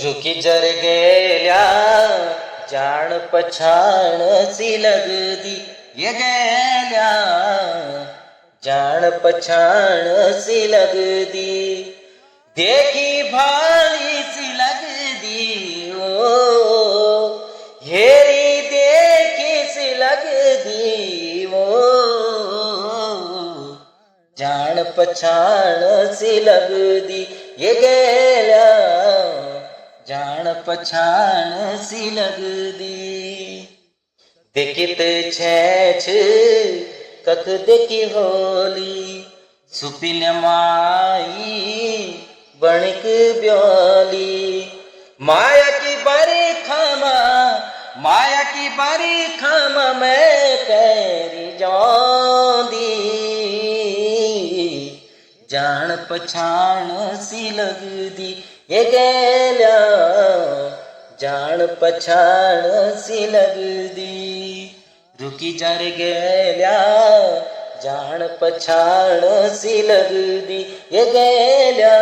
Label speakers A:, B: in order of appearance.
A: रुकी जर गेल्या जाण पछाण सी लगदी ये गेल्या जाण पछाण सी लगदी देखी भाली सी लगदी ओ हेरी देखी सी लगदी ओ जाण पछाण सी लगदी ये गेल्या जान पछाण सी लगदी देखित छैछ कख देखी होली सुपिन माई बणिक ब्योली माया की बरी खामा माया की बरी खामा मैं कैरी जांदी जान पछाण सी लगदी ये गेल्या जान पछाण सी लगदी रुकी जर गेल्या जान पछाण सी लगदी ये गेल्या